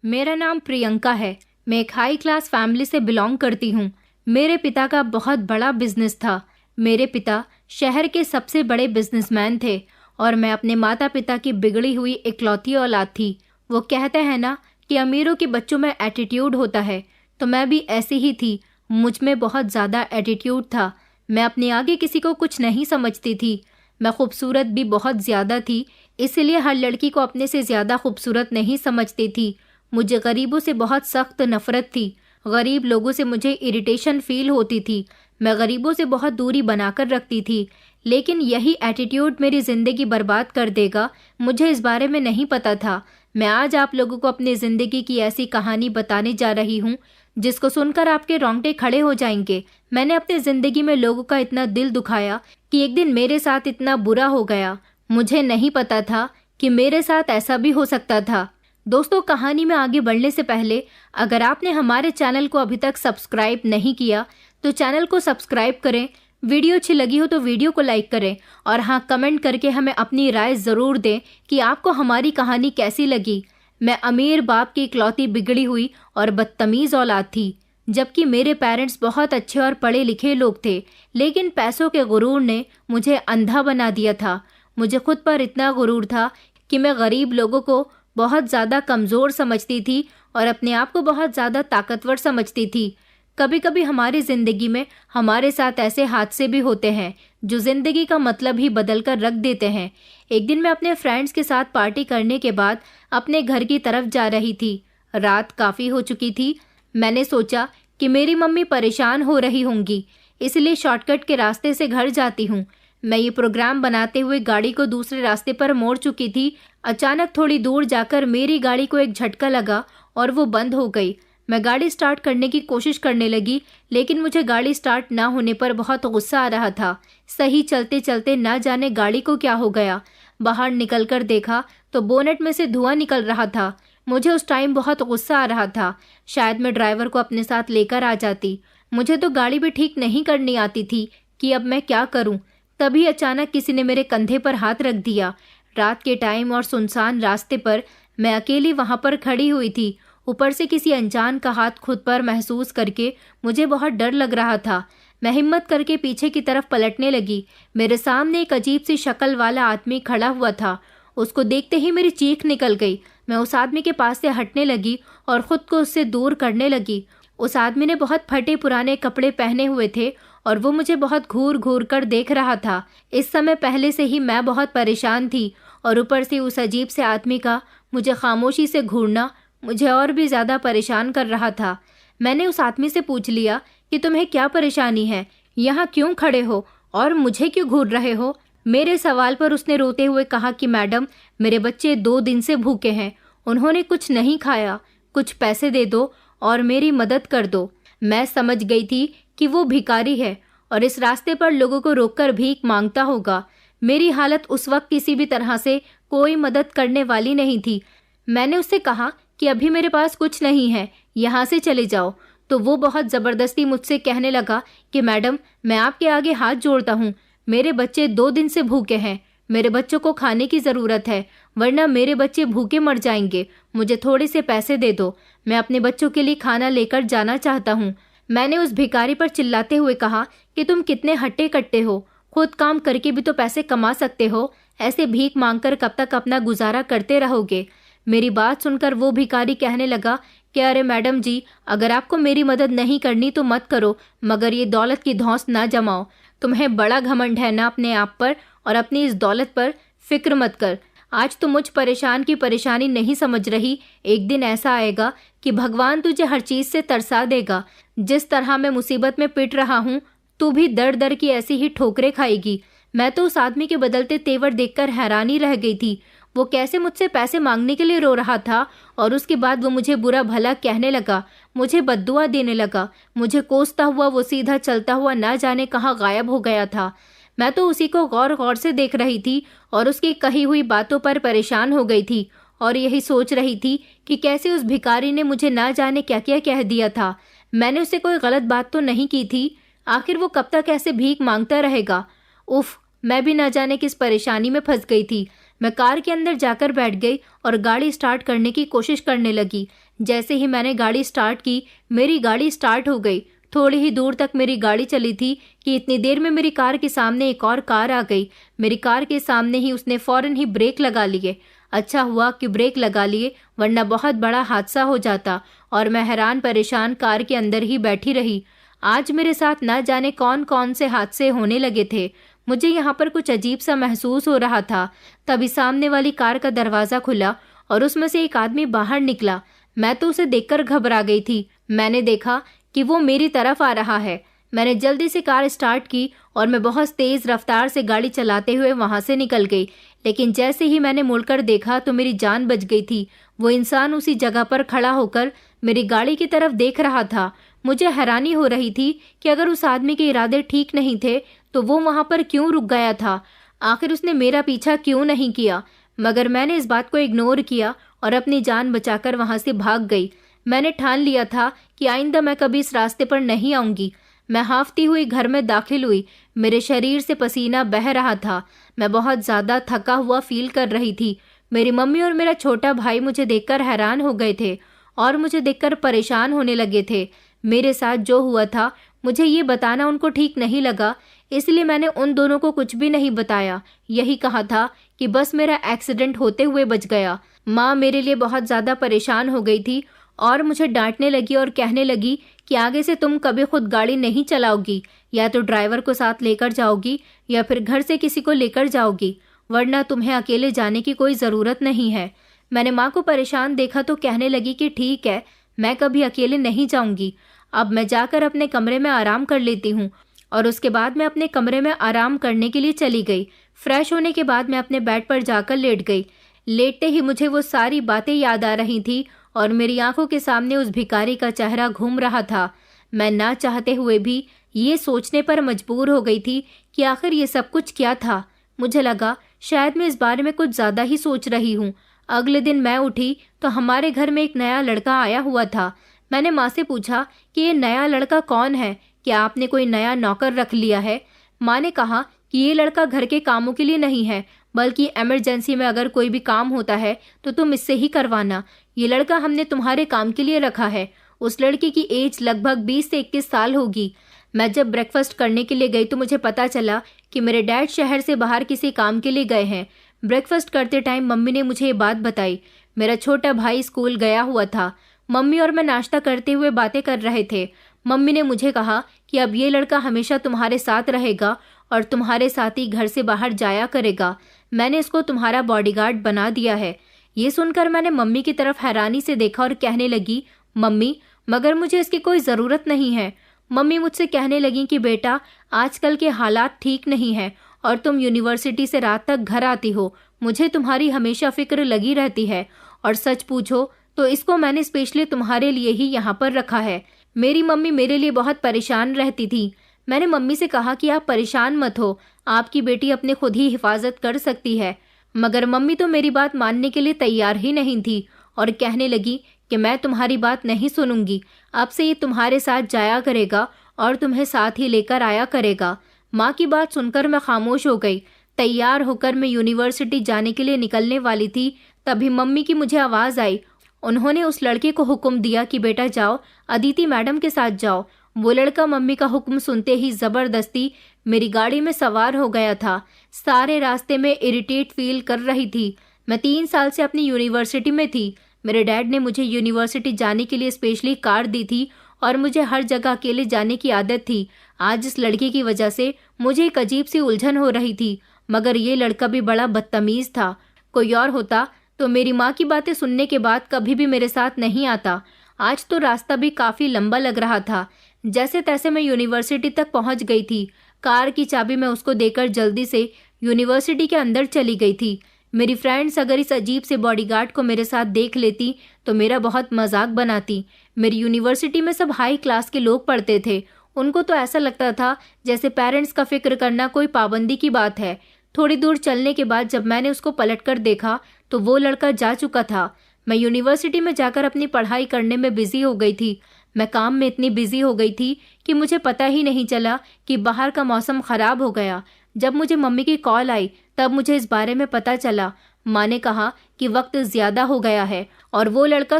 मेरा नाम प्रियंका है। मैं एक हाई क्लास फैमिली से बिलोंग करती हूँ। मेरे पिता का बहुत बड़ा बिजनेस था। मेरे पिता शहर के सबसे बड़े बिजनेसमैन थे और मैं अपने माता पिता की बिगड़ी हुई इकलौती औलाद थी। वो कहते हैं ना कि अमीरों के बच्चों में एटीट्यूड होता है, तो मैं भी ऐसी ही थी। मुझ में बहुत ज़्यादा एटीट्यूड था। मैं अपने आगे किसी को कुछ नहीं समझती थी। मैं खूबसूरत भी बहुत ज़्यादा थी, इसलिए हर लड़की को अपने से ज़्यादा खूबसूरत नहीं समझती थी। मुझे गरीबों से बहुत सख्त नफरत थी। गरीब लोगों से मुझे इरिटेशन फील होती थी। मैं गरीबों से बहुत दूरी बनाकर रखती थी, लेकिन यही एटीट्यूड मेरी ज़िंदगी बर्बाद कर देगा, मुझे इस बारे में नहीं पता था। मैं आज आप लोगों को अपनी ज़िंदगी की ऐसी कहानी बताने जा रही हूँ जिसको सुनकर आपके रोंगटे खड़े हो जाएंगे। मैंने अपनी ज़िंदगी में लोगों का इतना दिल दुखाया कि एक दिन मेरे साथ इतना बुरा हो गया। मुझे नहीं पता था कि मेरे साथ ऐसा भी हो सकता था। दोस्तों, कहानी में आगे बढ़ने से पहले अगर आपने हमारे चैनल को अभी तक सब्सक्राइब नहीं किया तो चैनल को सब्सक्राइब करें। वीडियो अच्छी लगी हो तो वीडियो को लाइक करें और हाँ, कमेंट करके हमें अपनी राय ज़रूर दें कि आपको हमारी कहानी कैसी लगी। मैं अमीर बाप की इकलौती बिगड़ी हुई और बदतमीज़ औलाद थी, जबकि मेरे पेरेंट्स बहुत अच्छे और पढ़े लिखे लोग थे, लेकिन पैसों के गुरूर ने मुझे अंधा बना दिया था। मुझे खुद पर इतना गुरूर था कि मैं गरीब लोगों को बहुत ज़्यादा कमज़ोर समझती थी और अपने आप को बहुत ज़्यादा ताकतवर समझती थी। कभी कभी हमारी ज़िंदगी में हमारे साथ ऐसे हादसे भी होते हैं जो ज़िंदगी का मतलब ही बदल कर रख देते हैं। एक दिन मैं अपने फ्रेंड्स के साथ पार्टी करने के बाद अपने घर की तरफ जा रही थी। रात काफ़ी हो चुकी थी। मैंने सोचा कि मेरी मम्मी परेशान हो रही होंगी, इसलिए शॉर्टकट के रास्ते से घर जाती हूँ। मैं ये प्रोग्राम बनाते हुए गाड़ी को दूसरे रास्ते पर मोड़ चुकी थी। अचानक थोड़ी दूर जाकर मेरी गाड़ी को एक झटका लगा और वो बंद हो गई। मैं गाड़ी स्टार्ट करने की कोशिश करने लगी, लेकिन मुझे गाड़ी स्टार्ट ना होने पर बहुत गुस्सा आ रहा था। सही चलते चलते ना जाने गाड़ी को क्या हो गया। बाहर निकलकर देखा तो बोनेट में से धुआं निकल रहा था। मुझे उस टाइम बहुत गुस्सा आ रहा था। शायद मैं ड्राइवर को अपने साथ लेकर आ जाती। मुझे तो गाड़ी भी ठीक नहीं करनी आती थी कि अब मैं क्या करूं। तभी अचानक किसी ने मेरे कंधे पर हाथ रख दिया। रात के टाइम और सुनसान रास्ते पर मैं अकेली वहां पर खड़ी हुई थी। ऊपर से किसी अनजान का हाथ खुद पर महसूस करके मुझे बहुत डर लग रहा था। मैं हिम्मत करके पीछे की तरफ पलटने लगी। मेरे सामने एक अजीब सी शक्ल वाला आदमी खड़ा हुआ था। उसको देखते ही मेरी चीख निकल गई। मैं उस आदमी के पास से हटने लगी और खुद को उससे दूर करने लगी। उस आदमी ने बहुत फटे पुराने कपड़े पहने हुए थे और वो मुझे बहुत घूर घूर कर देख रहा था। इस समय पहले से ही मैं बहुत परेशान थी और ऊपर से उस अजीब से आदमी का मुझे खामोशी से घूरना मुझे और भी ज़्यादा परेशान कर रहा था। मैंने उस आदमी से पूछ लिया कि तुम्हें क्या परेशानी है, यहाँ क्यों खड़े हो और मुझे क्यों घूर रहे हो। मेरे सवाल पर उसने रोते हुए कहा कि मैडम, मेरे बच्चे 2 दिन से भूखे हैं, उन्होंने कुछ नहीं खाया, कुछ पैसे दे दो और मेरी मदद कर दो। मैं समझ गई थी कि वो भिखारी है और इस रास्ते पर लोगों को रोककर भीख मांगता होगा। मेरी हालत उस वक्त किसी भी तरह से कोई मदद करने वाली नहीं थी। मैंने उससे कहा कि अभी मेरे पास कुछ नहीं है, यहाँ से चले जाओ। तो वो बहुत ज़बरदस्ती मुझसे कहने लगा कि मैडम, मैं आपके आगे हाथ जोड़ता हूँ, मेरे बच्चे 2 दिन से भूखे हैं, मेरे बच्चों को खाने की ज़रूरत है, वरना मेरे बच्चे भूखे मर जाएंगे। मुझे थोड़े से पैसे दे दो, मैं अपने बच्चों के लिए खाना लेकर जाना चाहता हूँ। मैंने उस भिखारी पर चिल्लाते हुए कहा कि तुम कितने हट्टे कट्टे हो, खुद काम करके भी तो पैसे कमा सकते हो, ऐसे भीख मांगकर कब तक अपना गुजारा करते रहोगे। मेरी बात सुनकर वो भिखारी कहने लगा कि अरे मैडम जी, अगर आपको मेरी मदद नहीं करनी तो मत करो, मगर ये दौलत की धौंस ना जमाओ। तुम्हें बड़ा घमंड है ना अपने आप पर और अपनी इस दौलत पर। फिक्र मत कर, आज तो मुझ परेशान की परेशानी नहीं समझ रही, एक दिन ऐसा आएगा कि भगवान तुझे हर चीज़ से तरसा देगा। जिस तरह मैं मुसीबत में पिट रहा हूँ, तू भी दर दर की ऐसी ही ठोकरें खाएगी। मैं तो उस आदमी के बदलते तेवर देखकर हैरानी रह गई थी। वो कैसे मुझसे पैसे मांगने के लिए रो रहा था और उसके बाद वो मुझे बुरा भला कहने लगा, मुझे बद्दुआ देने लगा। मुझे कोसता हुआ वो सीधा चलता हुआ ना जाने कहाँ गायब हो गया था। मैं तो उसी को गौर गौर से देख रही थी और उसकी कही हुई बातों पर परेशान हो गई थी और यही सोच रही थी कि कैसे उस भिखारी ने मुझे ना जाने क्या क्या कह दिया था। मैंने उसे कोई गलत बात तो नहीं की थी, आखिर वो कब तक ऐसे भीख मांगता रहेगा। उफ, मैं भी ना जाने किस परेशानी में फंस गई थी। मैं कार के अंदर जाकर बैठ गई और गाड़ी स्टार्ट करने की कोशिश करने लगी, जैसे ही मैंने गाड़ी स्टार्ट की, मेरी गाड़ी स्टार्ट हो गई। थोड़ी ही दूर तक मेरी गाड़ी चली थी कि इतनी देर में मेरी कार के सामने एक और कार आ गई। मेरी कार के सामने ही उसने फौरन ही ब्रेक लगा लिए। अच्छा हुआ कि ब्रेक लगा लिए, वरना बहुत बड़ा हादसा हो जाता और मैं हैरान परेशान कार के अंदर ही बैठी रही। आज मेरे साथ न जाने कौन कौन से हादसे होने लगे थे। मुझे यहाँ पर कुछ अजीब सा महसूस हो रहा था। तभी सामने वाली कार का दरवाज़ा खुला और उसमें से एक आदमी बाहर निकला। मैं तो उसे देखकर घबरा गई थी। मैंने देखा कि वो मेरी तरफ आ रहा है। मैंने जल्दी से कार स्टार्ट की और मैं बहुत तेज़ रफ्तार से गाड़ी चलाते हुए वहाँ से निकल गई। लेकिन जैसे ही मैंने मुड़कर देखा तो मेरी जान बच गई थी। वो इंसान उसी जगह पर खड़ा होकर मेरी गाड़ी की तरफ देख रहा था। मुझे हैरानी हो रही थी कि अगर उस आदमी के इरादे ठीक नहीं थे तो वो वहाँ पर क्यों रुक गया था। आखिर उसने मेरा पीछा क्यों नहीं किया। मगर मैंने इस बात को इग्नोर किया और अपनी जान बचाकर वहाँ से भाग गई। मैंने ठान लिया था कि आइंदा मैं कभी इस रास्ते पर नहीं आऊँगी। मैं हांफती हुई घर में दाखिल हुई। मेरे शरीर से पसीना बह रहा था। मैं बहुत ज़्यादा थका हुआ फील कर रही थी। मेरी मम्मी और मेरा छोटा भाई मुझे देखकर हैरान हो गए थे और मुझे देखकर परेशान होने लगे थे। मेरे साथ जो हुआ था मुझे ये बताना उनको ठीक नहीं लगा, इसलिए मैंने उन दोनों को कुछ भी नहीं बताया। यही कहा था कि बस मेरा एक्सीडेंट होते हुए बच गया। माँ मेरे लिए बहुत ज़्यादा परेशान हो गई थी और मुझे डांटने लगी और कहने लगी कि आगे से तुम कभी खुद गाड़ी नहीं चलाओगी, या तो ड्राइवर को साथ लेकर जाओगी या फिर घर से किसी को लेकर जाओगी, वरना तुम्हें अकेले जाने की कोई ज़रूरत नहीं है। मैंने माँ को परेशान देखा तो कहने लगी कि ठीक है, मैं कभी अकेले नहीं जाऊंगी। अब मैं जाकर अपने कमरे में आराम कर लेती हूँ। और उसके बाद मैं अपने कमरे में आराम करने के लिए चली गई। फ्रेश होने के बाद मैं अपने बेड पर जाकर लेट गई। लेटते ही मुझे वो सारी बातें याद आ रही थी और मेरी आंखों के सामने उस भिखारी का चेहरा घूम रहा था। मैं ना चाहते हुए भी ये सोचने पर मजबूर हो गई थी कि आखिर ये सब कुछ क्या था। मुझे लगा शायद मैं इस बारे में कुछ ज़्यादा ही सोच रही हूँ। अगले दिन मैं उठी तो हमारे घर में एक नया लड़का आया हुआ था। मैंने माँ से पूछा कि ये नया लड़का कौन है, क्या आपने कोई नया नौकर रख लिया है। माँ ने कहा कि ये लड़का घर के कामों के लिए नहीं है, बल्कि इमरजेंसी में अगर कोई भी काम होता है तो तुम इससे ही करवाना। ये लड़का हमने तुम्हारे काम के लिए रखा है। उस लड़के की एज लगभग 20 से 21 साल होगी। मैं जब ब्रेकफास्ट करने के लिए गई तो मुझे पता चला कि मेरे डैड शहर से बाहर किसी काम के लिए गए हैं। ब्रेकफास्ट करते टाइम मम्मी ने मुझे ये बात बताई। मेरा छोटा भाई स्कूल गया हुआ था। मम्मी और मैं नाश्ता करते हुए बातें कर रहे थे। मम्मी ने मुझे कहा कि अब ये लड़का हमेशा तुम्हारे साथ रहेगा और तुम्हारे साथ ही घर से बाहर जाया करेगा। मैंने इसको तुम्हारा बॉडीगार्ड बना दिया है। ये सुनकर मैंने मम्मी की तरफ हैरानी से देखा और कहने लगी, मम्मी मगर मुझे इसकी कोई ज़रूरत नहीं है। मम्मी मुझसे कहने लगी कि बेटा आजकल के हालात ठीक नहीं हैं और तुम यूनिवर्सिटी से रात तक घर आती हो। मुझे तुम्हारी हमेशा फिक्र लगी रहती है और सच पूछो तो इसको मैंने स्पेशली तुम्हारे लिए ही यहाँ पर रखा है। मेरी मम्मी मेरे लिए बहुत परेशान रहती थी। मैंने मम्मी से कहा कि आप परेशान मत हो, आपकी बेटी अपने खुद ही हिफाजत कर सकती है। मगर मम्मी तो मेरी बात मानने के लिए तैयार ही नहीं थी और कहने लगी कि मैं तुम्हारी बात नहीं सुनूंगी। अब से ये तुम्हारे साथ जाया करेगा और तुम्हें साथ ही लेकर आया करेगा। माँ की बात सुनकर मैं खामोश हो गई। तैयार होकर मैं यूनिवर्सिटी जाने के लिए निकलने वाली थी, तभी मम्मी की मुझे आवाज़ आई। उन्होंने उस लड़के को हुक्म दिया कि बेटा जाओ, अदिति मैडम के साथ जाओ। वो लड़का मम्मी का हुक्म सुनते ही ज़बरदस्ती मेरी गाड़ी में सवार हो गया था। सारे रास्ते में इरिटेट फील कर रही थी। मैं 3 साल से अपनी यूनिवर्सिटी में थी। मेरे डैड ने मुझे यूनिवर्सिटी जाने के लिए स्पेशली कार दी थी और मुझे हर जगह अकेले जाने की आदत थी। आज इस लड़के की वजह से मुझे एक अजीब सी उलझन हो रही थी। मगर ये लड़का भी बड़ा बदतमीज़ था। कोई और होता तो मेरी माँ की बातें सुनने के बाद कभी भी मेरे साथ नहीं आता। आज तो रास्ता भी काफ़ी लंबा लग रहा था। जैसे तैसे मैं यूनिवर्सिटी तक पहुँच गई थी। कार की चाबी मैं उसको देकर जल्दी से यूनिवर्सिटी के अंदर चली गई थी। मेरी फ्रेंड्स अगर इस अजीब से बॉडीगार्ड को मेरे साथ देख लेती तो मेरा बहुत मजाक बनाती। मेरी यूनिवर्सिटी में सब हाई क्लास के लोग पढ़ते थे। उनको तो ऐसा लगता था जैसे पेरेंट्स का फिक्र करना कोई पाबंदी की बात है। थोड़ी दूर चलने के बाद जब मैंने उसको पलटकर देखा तो वो लड़का जा चुका था। मैं यूनिवर्सिटी में जाकर अपनी पढ़ाई करने में बिजी हो गई थी। मैं काम में इतनी बिजी हो गई थी कि मुझे पता ही नहीं चला कि बाहर का मौसम ख़राब हो गया। जब मुझे मम्मी की कॉल आई तब मुझे इस बारे में पता चला। माँ ने कहा कि वक्त ज़्यादा हो गया है और वो लड़का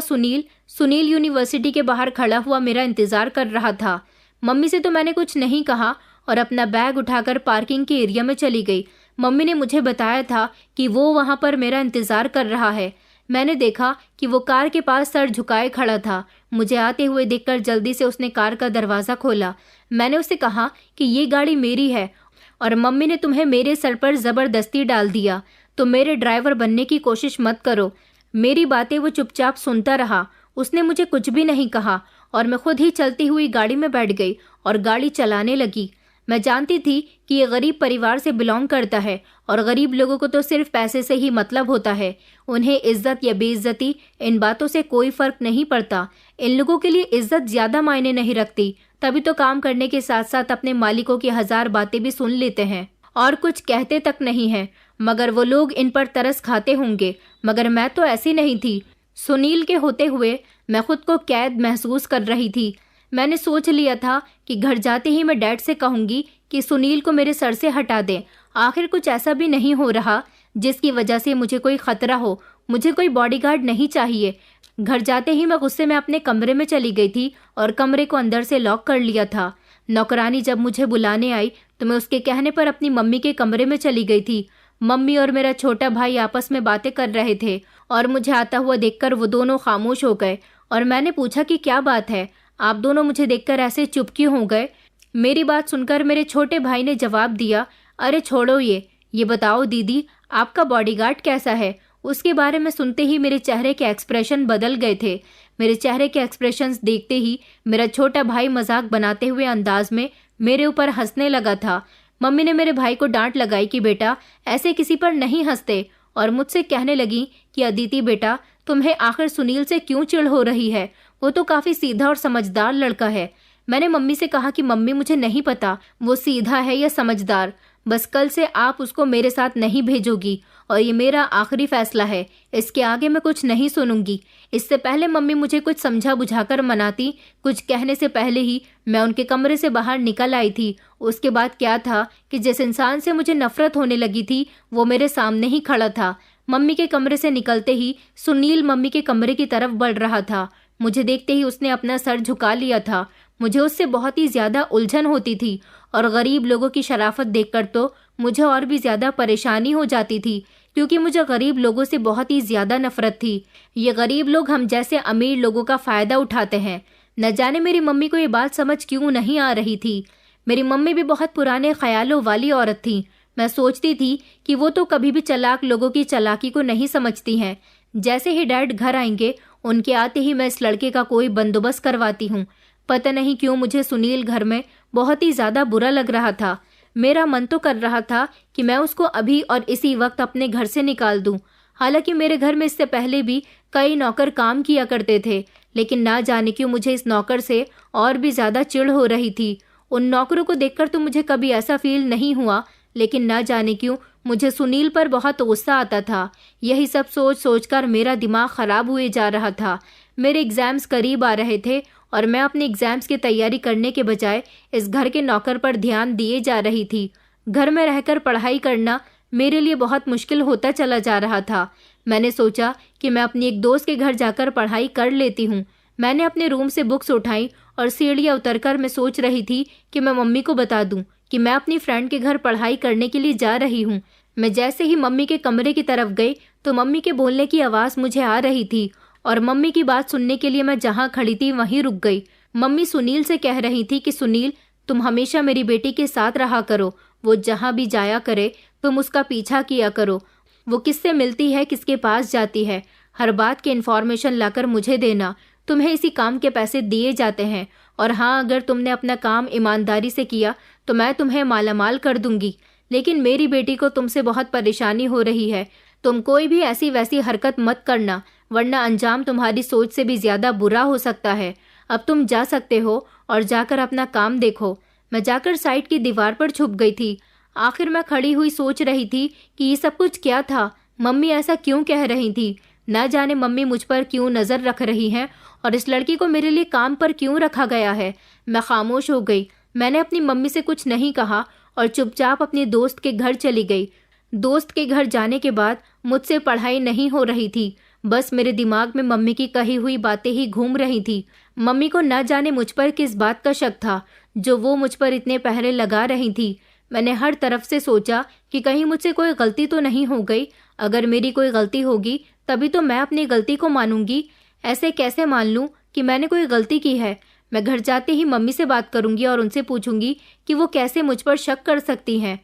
सुनील यूनिवर्सिटी के बाहर खड़ा हुआ मेरा इंतज़ार कर रहा था। मम्मी से तो मैंने कुछ नहीं कहा और अपना बैग उठाकर पार्किंग के एरिया में चली गई। मम्मी ने मुझे बताया था कि वो वहाँ पर मेरा इंतज़ार कर रहा है। मैंने देखा कि वो कार के पास सर झुकाए खड़ा था। मुझे आते हुए देखकर जल्दी से उसने कार का दरवाज़ा खोला। मैंने उससे कहा कि ये गाड़ी मेरी है और मम्मी ने तुम्हें मेरे सर पर ज़बरदस्ती डाल दिया, तो मेरे ड्राइवर बनने की कोशिश मत करो। मेरी बातें वो चुपचाप सुनता रहा। उसने मुझे कुछ भी नहीं कहा और मैं खुद ही चलती हुई गाड़ी में बैठ गई और गाड़ी चलाने लगी। मैं जानती थी कि ये गरीब परिवार से बिलोंग करता है और गरीब लोगों को तो सिर्फ पैसे से ही मतलब होता है। उन्हें इज्जत या बेइज्जती इन बातों से कोई फर्क नहीं पड़ता। इन लोगों के लिए इज्जत ज़्यादा मायने नहीं रखती, तभी तो काम करने के साथ साथ अपने मालिकों की 1000 बातें भी सुन लेते हैं और कुछ कहते तक नहीं है। मगर वो लोग इन पर तरस खाते होंगे, मगर मैं तो ऐसी नहीं थी। सुनील के होते हुए मैं खुद को कैद महसूस कर रही थी। मैंने सोच लिया था कि घर जाते ही मैं डैड से कहूँगी कि सुनील को मेरे सर से हटा दें। आखिर कुछ ऐसा भी नहीं हो रहा जिसकी वजह से मुझे कोई खतरा हो। मुझे कोई बॉडीगार्ड नहीं चाहिए। घर जाते ही मैं गुस्से में अपने कमरे में चली गई थी और कमरे को अंदर से लॉक कर लिया था। नौकरानी जब मुझे बुलाने आई तो मैं उसके कहने पर अपनी मम्मी के कमरे में चली गई थी। मम्मी और मेरा छोटा भाई आपस में बातें कर रहे थे और मुझे आता हुआ देखकर वो दोनों खामोश हो गए और मैंने पूछा कि क्या बात है, आप दोनों मुझे देखकर ऐसे चुप क्यों हो गए। मेरी बात सुनकर मेरे छोटे भाई ने जवाब दिया, अरे छोड़ो ये बताओ दीदी, आपका बॉडीगार्ड कैसा है। उसके बारे में सुनते ही मेरे चेहरे के एक्सप्रेशन बदल गए थे। मेरे चेहरे के एक्सप्रेशंस देखते ही मेरा छोटा भाई मजाक बनाते हुए अंदाज में मेरे ऊपर हंसने लगा था। मम्मी ने मेरे भाई को डांट लगाई कि बेटा ऐसे किसी पर नहीं हंसते और मुझसे कहने लगी कि अदिति बेटा, तुम्हें आखिर सुनील से क्यों चिढ़ हो रही है, वो तो काफ़ी सीधा और समझदार लड़का है। मैंने मम्मी से कहा कि मम्मी मुझे नहीं पता वो सीधा है या समझदार, बस कल से आप उसको मेरे साथ नहीं भेजोगी और ये मेरा आखिरी फैसला है। इसके आगे मैं कुछ नहीं सुनूंगी। इससे पहले मम्मी मुझे कुछ समझा बुझाकर मनाती। कुछ कहने से पहले ही मैं उनके कमरे से बाहर निकल आई थी। उसके बाद क्या था कि जिस इंसान से मुझे नफरत होने लगी थी वो मेरे सामने ही खड़ा था। मम्मी के कमरे से निकलते ही सुनील मम्मी के कमरे की तरफ बढ़ रहा था। मुझे देखते ही उसने अपना सर झुका लिया था। मुझे उससे बहुत ही ज़्यादा उलझन होती थी और गरीब लोगों की शराफत देखकर तो मुझे और भी ज़्यादा परेशानी हो जाती थी, क्योंकि मुझे गरीब लोगों से बहुत ही ज़्यादा नफरत थी। ये गरीब लोग हम जैसे अमीर लोगों का फ़ायदा उठाते हैं। न जाने मेरी मम्मी को ये बात समझ क्यों नहीं आ रही थी। मेरी मम्मी भी बहुत पुराने ख्यालों वाली औरत थी। मैं सोचती थी कि वो तो कभी भी चालाक लोगों की चालाकी को नहीं समझती हैं। जैसे ही डैड घर आएंगे उनके आते ही मैं इस लड़के का कोई बंदोबस्त करवाती हूँ। पता नहीं क्यों मुझे सुनील घर में बहुत ही ज़्यादा बुरा लग रहा था। मेरा मन तो कर रहा था कि मैं उसको अभी और इसी वक्त अपने घर से निकाल दूं। हालांकि मेरे घर में इससे पहले भी कई नौकर काम किया करते थे, लेकिन ना जाने क्यों मुझे इस नौकर से और भी ज़्यादा चिढ़ हो रही थी। उन नौकरों को देखकर तो मुझे कभी ऐसा फील नहीं हुआ, लेकिन ना जाने क्यों मुझे सुनील पर बहुत गुस्सा आता था। यही सब सोच सोचकर मेरा दिमाग ख़राब हुए जा रहा था। मेरे एग्ज़ाम्स करीब आ रहे थे और मैं अपने एग्ज़ाम्स की तैयारी करने के बजाय इस घर के नौकर पर ध्यान दिए जा रही थी। घर में रहकर पढ़ाई करना मेरे लिए बहुत मुश्किल होता चला जा रहा था। मैंने सोचा कि मैं अपनी एक दोस्त के घर जाकर पढ़ाई कर लेती हूँ। मैंने अपने रूम से बुक्स उठाई और सीढ़ियाँ उतरकर मैं सोच रही थी कि मैं मम्मी को बता दूँ कि मैं अपनी फ्रेंड के घर पढ़ाई करने के लिए जा रही हूँ। मैं जैसे ही मम्मी के कमरे की तरफ गई तो मम्मी के बोलने की आवाज़ मुझे आ रही थी और मम्मी की बात सुनने के लिए मैं जहाँ खड़ी थी वहीं रुक गई। मम्मी सुनील से कह रही थी कि सुनील, तुम हमेशा मेरी बेटी के साथ रहा करो। वो जहाँ भी जाया करे तुम उसका पीछा किया करो। वो किससे मिलती है, किसके पास जाती है, हर बात की इन्फॉर्मेशन लाकर मुझे देना। तुम्हें इसी काम के पैसे दिए जाते हैं और हाँ, अगर तुमने अपना काम ईमानदारी से किया तो मैं तुम्हें मालामाल कर दूंगी। लेकिन मेरी बेटी को तुमसे बहुत परेशानी हो रही है। तुम कोई भी ऐसी वैसी हरकत मत करना, वरना अंजाम तुम्हारी सोच से भी ज़्यादा बुरा हो सकता है। अब तुम जा सकते हो और जाकर अपना काम देखो। मैं जाकर साइड की दीवार पर छुप गई थी। आखिर मैं खड़ी हुई सोच रही थी कि ये सब कुछ क्या था। मम्मी ऐसा क्यों कह रही थी। न जाने मम्मी मुझ पर क्यों नज़र रख रही हैं और इस लड़की को मेरे लिए काम पर क्यों रखा गया है। मैं खामोश हो गई। मैंने अपनी मम्मी से कुछ नहीं कहा और चुपचाप अपने दोस्त के घर चली गई। दोस्त के घर जाने के बाद मुझसे पढ़ाई नहीं हो रही थी। बस मेरे दिमाग में मम्मी की कही हुई बातें ही घूम रही थी। मम्मी को न जाने मुझ पर किस बात का शक था जो वो मुझ पर इतने पहरे लगा रही थी। मैंने हर तरफ से सोचा कि कहीं मुझसे कोई गलती तो नहीं हो गई। अगर मेरी कोई गलती होगी तभी तो मैं अपनी गलती को मानूंगी। ऐसे कैसे मान लूं कि मैंने कोई गलती की है। मैं घर जाते ही मम्मी से बात करूंगी और उनसे पूछूंगी कि वो कैसे मुझ पर शक कर सकती हैं।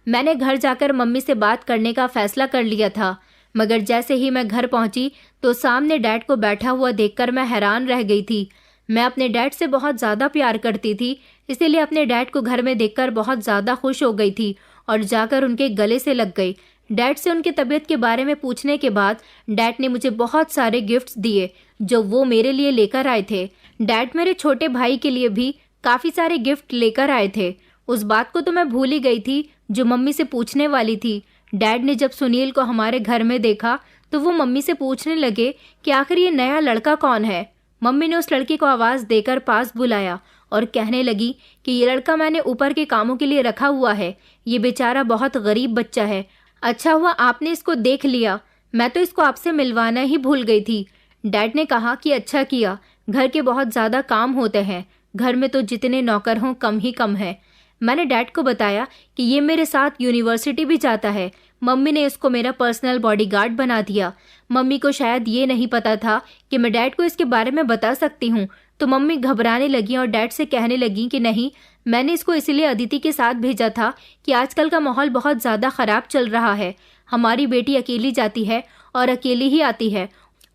मैंने घर जाकर मम्मी से बात करने का फैसला कर लिया था, मगर जैसे ही मैं घर पहुंची तो सामने डैड को बैठा हुआ देखकर मैं हैरान रह गई थी। मैं अपने डैड से बहुत ज़्यादा प्यार करती थी, इसीलिए अपने डैड को घर में देखकर बहुत ज़्यादा खुश हो गई थी और जाकर उनके गले से लग गई। डैड से उनकी तबीयत के बारे में पूछने के बाद डैड ने मुझे बहुत सारे गिफ्ट्स दिए जो वो मेरे लिए लेकर आए थे। डैड मेरे छोटे भाई के लिए भी काफ़ी सारे गिफ्ट लेकर आए थे। उस बात को तो मैं भूल ही गई थी जो मम्मी से पूछने वाली थी। डैड ने जब सुनील को हमारे घर में देखा तो वो मम्मी से पूछने लगे कि आखिर ये नया लड़का कौन है। मम्मी ने उस लड़के को आवाज़ देकर पास बुलाया और कहने लगी कि ये लड़का मैंने ऊपर के कामों के लिए रखा हुआ है। ये बेचारा बहुत गरीब बच्चा है। अच्छा हुआ आपने इसको देख लिया, मैं तो इसको आपसे मिलवाना ही भूल गई थी। डैड ने कहा कि अच्छा किया, घर के बहुत ज़्यादा काम होते हैं, घर में तो जितने नौकर हों कम ही कम है। मैंने डैड को बताया कि ये मेरे साथ यूनिवर्सिटी भी जाता है। मम्मी ने इसको मेरा पर्सनल बॉडीगार्ड बना दिया। मम्मी को शायद ये नहीं पता था कि मैं डैड को इसके बारे में बता सकती हूँ, तो मम्मी घबराने लगी और डैड से कहने लगी कि नहीं, मैंने इसको इसलिए अदिति के साथ भेजा था कि आजकल का माहौल बहुत ज़्यादा ख़राब चल रहा है। हमारी बेटी अकेली जाती है और अकेली ही आती है,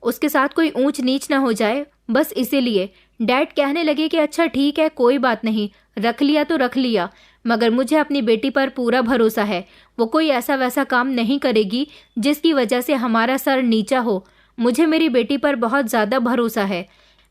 उसके साथ कोई ऊंच नीच ना हो जाए, बस इसीलिए। डैड कहने लगे कि अच्छा ठीक है, कोई बात नहीं, रख लिया तो रख लिया, मगर मुझे अपनी बेटी पर पूरा भरोसा है। वो कोई ऐसा वैसा काम नहीं करेगी जिसकी वजह से हमारा सर नीचा हो। मुझे मेरी बेटी पर बहुत ज़्यादा भरोसा है।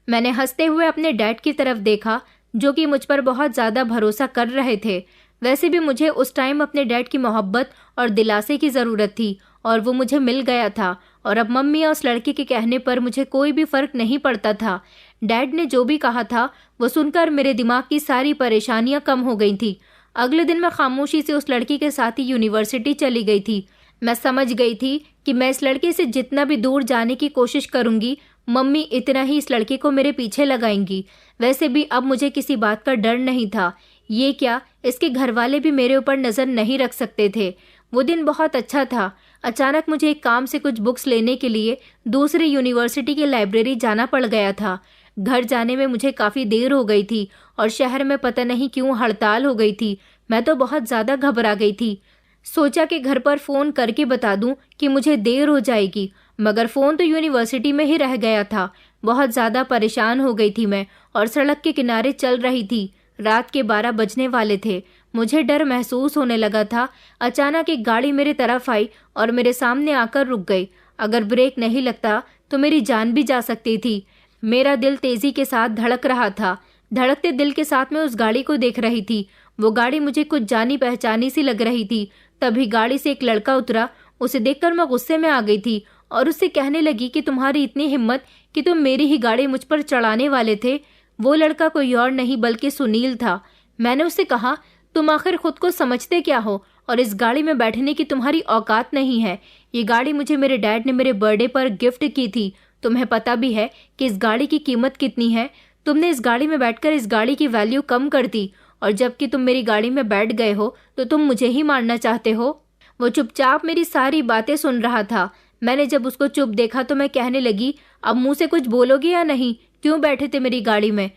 मैंने हंसते हुए अपने डैड की तरफ देखा जो कि मुझ पर बहुत ज़्यादा भरोसा कर रहे थे। वैसे भी मुझे उस टाइम अपने डैड की मोहब्बत और दिलासे की ज़रूरत थी और वो मुझे मिल गया था। और अब मम्मी और उस लड़के के कहने पर मुझे कोई भी फ़र्क नहीं पड़ता था। डैड ने जो भी कहा था वो सुनकर मेरे दिमाग की सारी परेशानियां कम हो गई थी। अगले दिन मैं खामोशी से उस लड़की के साथ ही यूनिवर्सिटी चली गई थी। मैं समझ गई थी कि मैं इस लड़के से जितना भी दूर जाने की कोशिश करूंगी, मम्मी इतना ही इस लड़के को मेरे पीछे लगाएंगी। वैसे भी अब मुझे किसी बात का डर नहीं था। ये क्या, इसके घर वाले भी मेरे ऊपर नज़र नहीं रख सकते थे। वो दिन बहुत अच्छा था। अचानक मुझे एक काम से कुछ बुक्स लेने के लिए दूसरी यूनिवर्सिटी की लाइब्रेरी जाना पड़ गया था। घर जाने में मुझे काफ़ी देर हो गई थी और शहर में पता नहीं क्यों हड़ताल हो गई थी। मैं तो बहुत ज़्यादा घबरा गई थी। सोचा कि घर पर फ़ोन करके बता दूं कि मुझे देर हो जाएगी, मगर फ़ोन तो यूनिवर्सिटी में ही रह गया था। बहुत ज़्यादा परेशान हो गई थी मैं और सड़क के किनारे चल रही थी। रात के 12 बजने वाले थे। मुझे डर महसूस होने लगा था। अचानक एक गाड़ी मेरे तरफ आई और मेरे सामने आकर रुक गई। अगर ब्रेक नहीं लगता तो मेरी जान भी जा सकती थी। मेरा दिल तेज़ी के साथ धड़क रहा था। धड़कते दिल के साथ मैं उस गाड़ी को देख रही थी। वो गाड़ी मुझे कुछ जानी पहचानी सी लग रही थी। तभी गाड़ी से एक लड़का उतरा। उसे देखकर मैं गुस्से में आ गई थी और उससे कहने लगी कि तुम्हारी इतनी हिम्मत कि तुम मेरी ही गाड़ी मुझ पर चढ़ाने वाले थे। वो लड़का कोई और नहीं बल्कि सुनील था। मैंने उससे कहा, तुम आखिर खुद को समझते क्या हो और इस गाड़ी में बैठने की तुम्हारी औकात नहीं है। ये गाड़ी मुझे मेरे डैड ने मेरे बर्थडे पर गिफ्ट की थी। तुम्हें पता भी है कि इस गाड़ी की कीमत कितनी है। तुमने इस गाड़ी में बैठकर इस गाड़ी की वैल्यू कम कर दी और जबकि तुम मेरी गाड़ी में बैठ गए हो तो तुम मुझे ही मारना चाहते हो। वो चुपचाप मेरी सारी बातें सुन रहा था। मैंने जब उसको चुप देखा तो मैं कहने लगी, अब मुंह से कुछ बोलोगे या नहीं, क्यों बैठे थे मेरी गाड़ी में?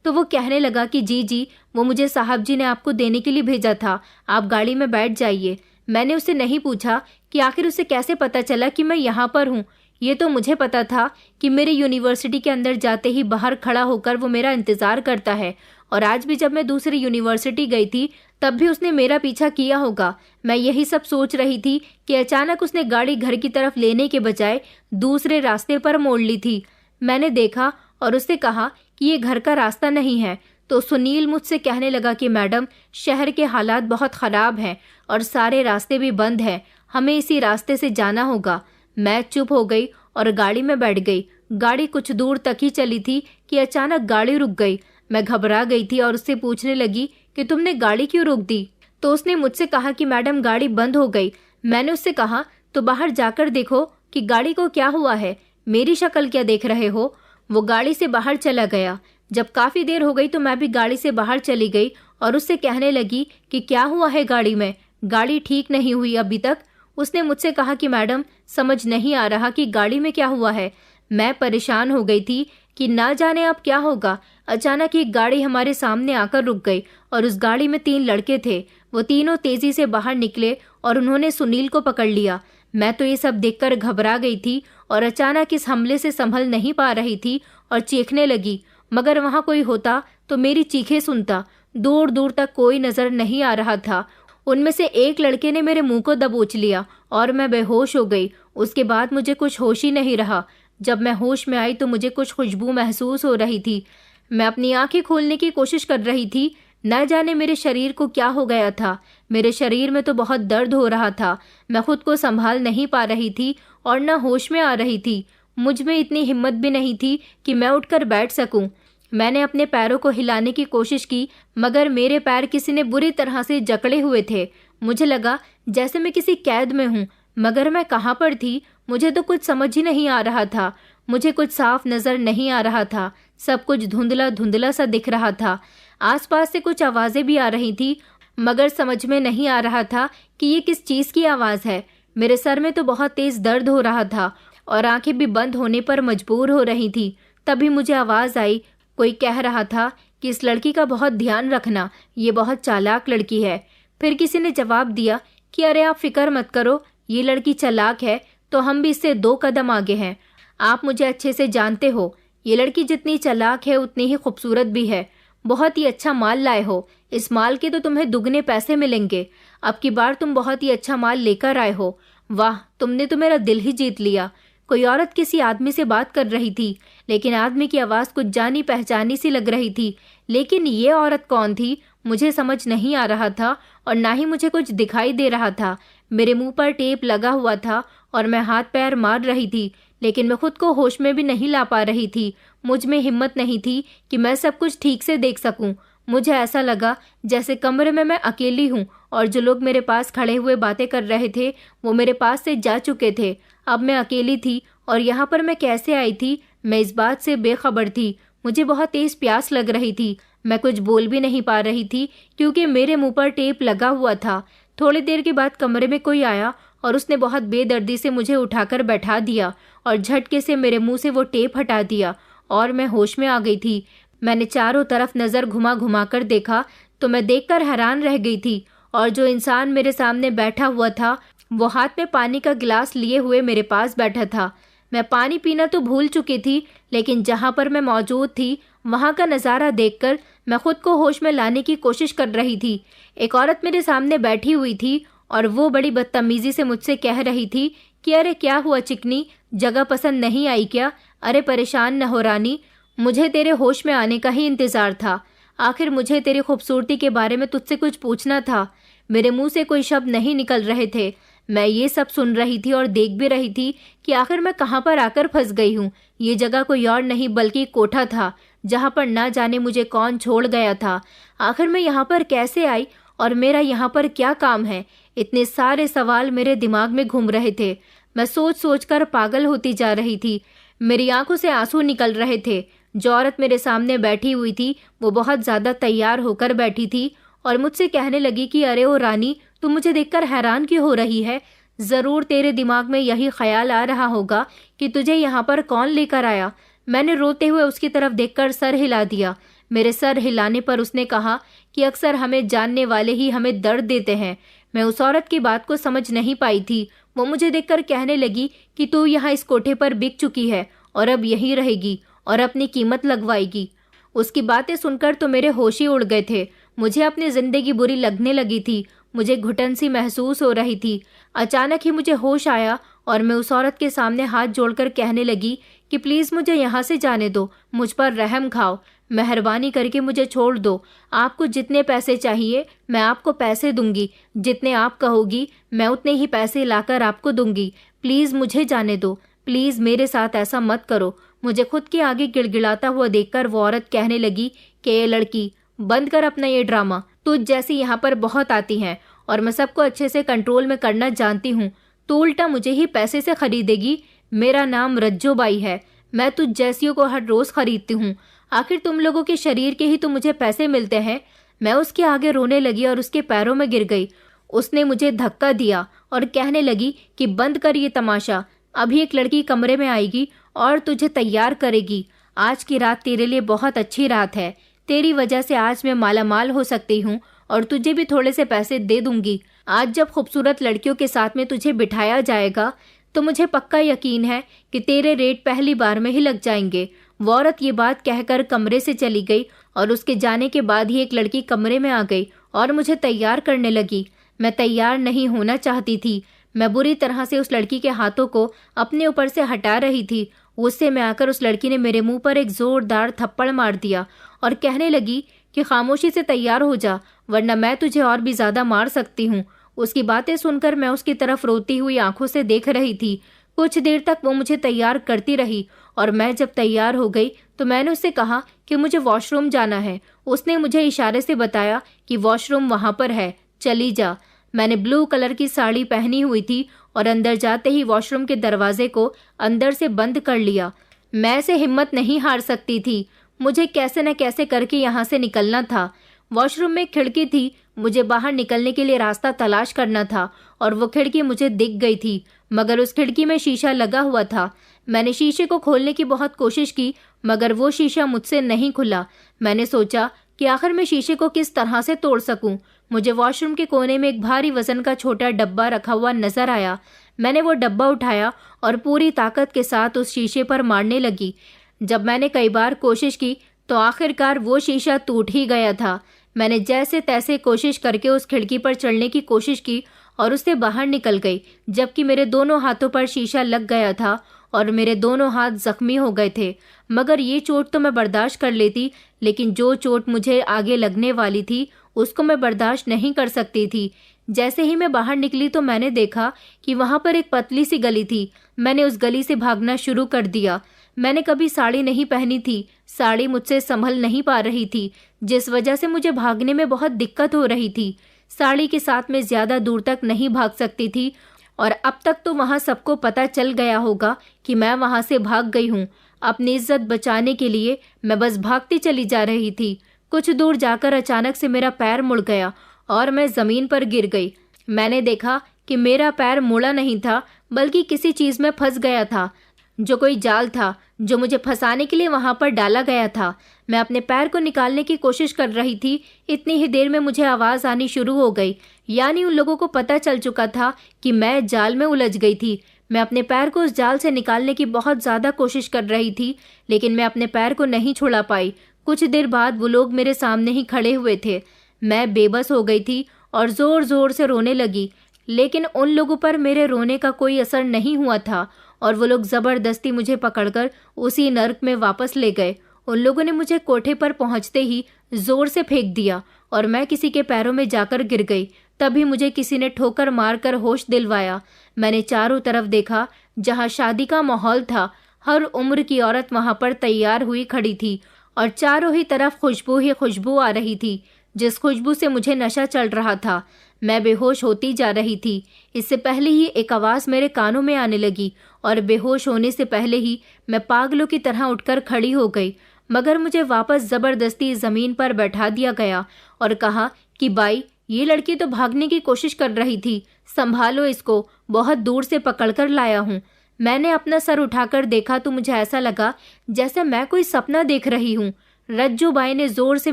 तो वो कहने लगा कि जी, वो मुझे साहब जी ने आपको देने के लिए भेजा था, आप गाड़ी में बैठ जाइए। मैंने उससे नहीं पूछा कि आखिर उसे कैसे पता चला कि मैं यहाँ पर हूँ। ये तो मुझे पता था कि मेरे यूनिवर्सिटी के अंदर जाते ही बाहर खड़ा होकर वो मेरा इंतज़ार करता है और आज भी जब मैं दूसरी यूनिवर्सिटी गई थी तब भी उसने मेरा पीछा किया होगा। मैं यही सब सोच रही थी कि अचानक उसने गाड़ी घर की तरफ लेने के बजाय दूसरे रास्ते पर मोड़ ली थी। मैंने देखा और उससे कहा कि ये घर का रास्ता नहीं है। तो सुनील मुझसे कहने लगा कि मैडम, शहर के हालात बहुत ख़राब हैं और सारे रास्ते भी बंद हैं, हमें इसी रास्ते से जाना होगा। मैं चुप हो गई और गाड़ी में बैठ गई। गाड़ी कुछ दूर तक ही चली थी कि अचानक गाड़ी रुक गई। मैं घबरा गई थी और उससे पूछने लगी कि तुमने गाड़ी क्यों रोक दी? तो उसने मुझसे कहा कि मैडम गाड़ी बंद हो गई। मैंने उससे कहा, तो बाहर जाकर देखो कि गाड़ी को क्या हुआ है, मेरी शक्ल क्या देख रहे हो। वो गाड़ी से बाहर चला गया। जब काफ़ी देर हो गई तो मैं भी गाड़ी से बाहर चली गई और उससे कहने लगी कि क्या हुआ है गाड़ी में, गाड़ी ठीक नहीं हुई अभी तक। उसने मुझसे कहा कि मैडम समझ नहीं आ रहा कि गाड़ी में क्या हुआ है। मैं परेशान हो गई थी कि ना जाने अब क्या होगा। अचानक एक गाड़ी हमारे सामने आकर रुक गई और उस गाड़ी में 3 लड़के थे। वो तीनों तेजी से बाहर निकले और उन्होंने सुनील को पकड़ लिया। मैं तो ये सब देखकर घबरा गई थी और अचानक इस हमले से संभल नहीं पा रही थी और चीखने लगी, मगर वहाँ कोई होता तो मेरी चीखें सुनता। दूर दूर तक कोई नजर नहीं आ रहा था। उनमें से एक लड़के ने मेरे मुंह को दबोच लिया और मैं बेहोश हो गई। उसके बाद मुझे कुछ होश ही नहीं रहा। जब मैं होश में आई तो मुझे कुछ खुशबू महसूस हो रही थी। मैं अपनी आंखें खोलने की कोशिश कर रही थी। न जाने मेरे शरीर को क्या हो गया था। मेरे शरीर में तो बहुत दर्द हो रहा था। मैं खुद को संभाल नहीं पा रही थी और न होश में आ रही थी। मुझ में इतनी हिम्मत भी नहीं थी कि मैं उठकर बैठ सकूं। मैंने अपने पैरों को हिलाने की कोशिश की, मगर मेरे पैर किसी ने बुरी तरह से जकड़े हुए थे। मुझे लगा जैसे मैं किसी कैद में हूँ, मगर मैं कहाँ पर थी मुझे तो कुछ समझ ही नहीं आ रहा था। मुझे कुछ साफ नजर नहीं आ रहा था। सब कुछ धुंधला धुंधला सा दिख रहा था। आसपास से कुछ आवाजें भी आ रही थी, मगर समझ में नहीं आ रहा था कि ये किस चीज की आवाज है। मेरे सर में तो बहुत तेज दर्द हो रहा था और आंखें भी बंद होने पर मजबूर हो रही थी। तभी मुझे आवाज आई। कोई कह रहा था कि इस लड़की का बहुत ध्यान रखना, ये बहुत चालाक लड़की है। फिर किसी ने जवाब दिया कि अरे आप फिक्र मत करो, ये लड़की चालाक है तो हम भी इससे 2 कदम आगे हैं। आप मुझे अच्छे से जानते हो, ये लड़की जितनी चालाक है उतनी ही खूबसूरत भी है। बहुत ही अच्छा माल लाए हो, इस माल के तो तुम्हें दुगने पैसे मिलेंगे। अब की बार तुम बहुत ही अच्छा माल लेकर आए हो। वाह, तुमने तो मेरा दिल ही जीत लिया। कोई औरत किसी आदमी से बात कर रही थी, लेकिन आदमी की आवाज़ कुछ जानी पहचानी सी लग रही थी। लेकिन ये औरत कौन थी मुझे समझ नहीं आ रहा था और ना ही मुझे कुछ दिखाई दे रहा था। मेरे मुंह पर टेप लगा हुआ था और मैं हाथ पैर मार रही थी, लेकिन मैं खुद को होश में भी नहीं ला पा रही थी। मुझ में हिम्मत नहीं थी कि मैं सब कुछ ठीक से देख सकूं। मुझे ऐसा लगा जैसे कमरे में मैं अकेली हूं और जो लोग मेरे पास खड़े हुए बातें कर रहे थे वो मेरे पास से जा चुके थे। अब मैं अकेली थी और यहाँ पर मैं कैसे आई थी, मैं इस बात से बेखबर थी। मुझे बहुत तेज प्यास लग रही थी। मैं कुछ बोल भी नहीं पा रही थी क्योंकि मेरे मुंह पर टेप लगा हुआ था। थोड़ी देर के बाद कमरे में कोई आया और उसने बहुत बेदर्दी से मुझे उठाकर बैठा दिया और झटके से मेरे मुंह से वो टेप हटा दिया और मैं होश में आ गई थी। मैंने चारों तरफ नज़र घुमा घुमा कर देखा तो मैं देखकर हैरान रह गई थी और जो इंसान मेरे सामने बैठा हुआ था वो हाथ में पानी का गिलास लिए हुए मेरे पास बैठा था। मैं पानी पीना तो भूल चुकी थी, लेकिन जहाँ पर मैं मौजूद थी वहाँ का नज़ारा देखकर मैं खुद को होश में लाने की कोशिश कर रही थी। एक औरत मेरे सामने बैठी हुई थी और वो बड़ी बदतमीजी से मुझसे कह रही थी कि अरे क्या हुआ चिकनी, जगह पसंद नहीं आई क्या? अरे परेशान न हो रानी, मुझे तेरे होश में आने का ही इंतज़ार था। आखिर मुझे तेरी खूबसूरती के बारे में तुझसे कुछ पूछना था। मेरे मुंह से कोई शब्द नहीं निकल रहे थे। मैं ये सब सुन रही थी और देख भी रही थी कि आखिर मैं कहाँ पर आकर फंस गई हूँ। ये जगह कोई और नहीं बल्कि कोठा था जहाँ पर ना जाने मुझे कौन छोड़ गया था। आखिर मैं यहाँ पर कैसे आई और मेरा यहाँ पर क्या काम है? इतने सारे सवाल मेरे दिमाग में घूम रहे थे। मैं सोच सोच कर पागल होती जा रही थी। मेरी आंखों से आंसू निकल रहे थे। जो औरत मेरे सामने बैठी हुई थी वो बहुत ज़्यादा तैयार होकर बैठी थी और मुझसे कहने लगी कि अरे ओ रानी, तू मुझे देखकर हैरान क्यों हो रही है? ज़रूर तेरे दिमाग में यही ख्याल आ रहा होगा कि तुझे यहाँ पर कौन लेकर आया। मैंने रोते हुए उसकी तरफ देखकर सर हिला दिया। मेरे सर हिलाने पर उसने कहा कि अक्सर हमें जानने वाले ही हमें दर्द देते हैं। मैं उस औरत की बात को समझ नहीं पाई थी। वो मुझे देखकर कहने लगी कि तू यहाँ इस कोठे पर बिक चुकी है और अब यहीं रहेगी और अपनी कीमत लगवाएगी। उसकी बातें सुनकर तो मेरे होश ही उड़ गए थे। मुझे अपनी जिंदगी बुरी लगने लगी थी। मुझे घुटन सी महसूस हो रही थी। अचानक ही मुझे होश आया और मैं उस औरत के सामने हाथ जोड़कर कहने लगी कि प्लीज़ मुझे यहाँ से जाने दो, मुझ पर रहम खाओ, मेहरबानी करके मुझे छोड़ दो। आपको जितने पैसे चाहिए मैं आपको पैसे दूंगी, जितने आप कहोगी मैं उतने ही पैसे लाकर आपको दूंगी। प्लीज़ मुझे जाने दो, प्लीज़ मेरे साथ ऐसा मत करो। मुझे खुद के आगे गिड़गिड़ाता हुआ देखकर वो औरत कहने लगी कि ये लड़की, बंद कर अपना ये ड्रामा। तुझ जैसी यहाँ पर बहुत आती हैं और मैं सबको अच्छे से कंट्रोल में करना जानती हूँ। तो उल्टा मुझे ही पैसे से खरीदेगी। मेरा नाम रज्जो बाई है, मैं तुझ जैसियों को हर रोज खरीदती हूँ। आखिर तुम लोगों के शरीर के ही तो मुझे पैसे मिलते हैं। मैं उसके आगे रोने लगी और उसके पैरों में गिर गई। उसने मुझे धक्का दिया और कहने लगी कि बंद कर ये तमाशा, अभी एक लड़की कमरे में आएगी और तुझे तैयार करेगी। आज की रात तेरे लिए बहुत अच्छी रात है, तेरी वजह से आज मैं मालामाल हो सकती हूँ और तुझे भी थोड़े से पैसे दे दूंगी। आज जब खूबसूरत लड़कियों के साथ में तुझे बिठाया जाएगा तो मुझे पक्का यकीन है कि तेरे रेट पहली बार में ही लग जाएंगे। वो औरत ये बात कहकर कमरे से चली गई और उसके जाने के बाद ही एक लड़की कमरे में आ गई और मुझे तैयार करने लगी। मैं तैयार नहीं होना चाहती थी। मैं बुरी तरह से उस लड़की के हाथों को अपने ऊपर से हटा रही थी। गुस्से में आकर उस लड़की ने मेरे मुंह पर एक जोरदार थप्पड़ मार दिया और कहने लगी कि खामोशी से तैयार हो जा, वरना मैं तुझे और भी ज्यादा मार सकती हूँ। उसकी बातें सुनकर मैं उसकी तरफ रोती हुई आंखों से देख रही थी। कुछ देर तक वो मुझे तैयार करती रही और मैं जब तैयार हो गई तो मैंने उससे कहा कि मुझे वॉशरूम जाना है। उसने मुझे इशारे से बताया कि वॉशरूम वहां पर है, चली जा। मैंने ब्लू कलर की साड़ी पहनी हुई थी और अंदर जाते ही वॉशरूम के दरवाजे को अंदर से बंद कर लिया। मैं से हिम्मत नहीं हार सकती थी। मुझे कैसे न कैसे करके यहाँ से निकलना था। वॉशरूम में खिड़की थी, मुझे बाहर निकलने के लिए रास्ता तलाश करना था और वो खिड़की मुझे दिख गई थी, मगर उस खिड़की में शीशा लगा हुआ था। मैंने शीशे को खोलने की बहुत कोशिश की मगर वो शीशा मुझसे नहीं खुला। मैंने सोचा कि आखिर मैं शीशे को किस तरह से तोड़ सकूं। मुझे वॉशरूम के कोने में एक भारी वजन का छोटा डब्बा रखा हुआ नजर आया। मैंने वो डब्बा उठाया और पूरी ताकत के साथ उस शीशे पर मारने लगी। जब मैंने कई बार कोशिश की तो आखिरकार वो शीशा टूट ही गया था। मैंने जैसे तैसे कोशिश करके उस खिड़की पर चढ़ने की कोशिश की और उससे बाहर निकल गई, जबकि मेरे दोनों हाथों पर शीशा लग गया था और मेरे दोनों हाथ जख्मी हो गए थे। मगर ये चोट तो मैं बर्दाश्त कर लेती, लेकिन जो चोट मुझे आगे लगने वाली थी उसको मैं बर्दाश्त नहीं कर सकती थी। जैसे ही मैं बाहर निकली तो मैंने देखा कि वहां पर एक पतली सी गली थी। मैंने उस गली से भागना शुरू कर दिया। मैंने कभी साड़ी नहीं पहनी थी, साड़ी मुझसे संभल नहीं पा रही थी, जिस वजह से मुझे भागने में बहुत दिक्कत हो रही थी। साड़ी के साथ मैं ज्यादा दूर तक नहीं भाग सकती थी और अब तक तो वहां सबको पता चल गया होगा कि मैं वहां से भाग गई हूँ। अपनी इज्जत बचाने के लिए मैं बस भागती चली जा रही थी। कुछ दूर जाकर अचानक से मेरा पैर मुड़ गया और मैं जमीन पर गिर गई। मैंने देखा कि मेरा पैर मुड़ा नहीं था, बल्कि किसी चीज में फंस गया था, जो कोई जाल था जो मुझे फंसाने के लिए वहां पर डाला गया था। मैं अपने पैर को निकालने की कोशिश कर रही थी। इतनी ही देर में मुझे आवाज आनी शुरू हो गई, यानी उन लोगों को पता चल चुका था कि मैं जाल में उलझ गई थी। मैं अपने पैर को उस जाल से निकालने की बहुत ज्यादा कोशिश कर रही थी, लेकिन मैं अपने पैर को नहीं छुड़ा पाई। कुछ देर बाद वो लोग मेरे सामने ही खड़े हुए थे। मैं बेबस हो गई थी और जोर जोर से रोने लगी, लेकिन उन लोगों पर मेरे रोने का कोई असर नहीं हुआ था और वो लोग जबरदस्ती मुझे पकड़कर उसी नर्क में वापस ले गए। उन लोगों ने मुझे कोठे पर पहुंचते ही जोर से फेंक दिया और मैं किसी के पैरों में जाकर गिर गई। तभी मुझे किसी ने ठोकर मारकर होश दिलवाया। मैंने चारों तरफ देखा, जहां शादी का माहौल था। हर उम्र की औरत वहां पर तैयार हुई खड़ी थी और चारों ही तरफ खुशबू ही खुशबू आ रही थी, जिस खुशबू से मुझे नशा चल रहा था। मैं बेहोश होती जा रही थी। इससे पहले ही एक आवाज मेरे कानों में आने लगी और बेहोश होने से पहले ही मैं पागलों की तरह उठकर खड़ी हो गई। मगर मुझे वापस जबरदस्ती जमीन पर बैठा दिया गया और कहा कि बाई, ये लड़की तो भागने की कोशिश कर रही थी, संभालो इसको, बहुत दूर से पकड़कर लाया हूँ। मैंने अपना सर उठाकर देखा तो मुझे ऐसा लगा जैसे मैं कोई सपना देख रही हूँ। रज्जू बाई ने जोर से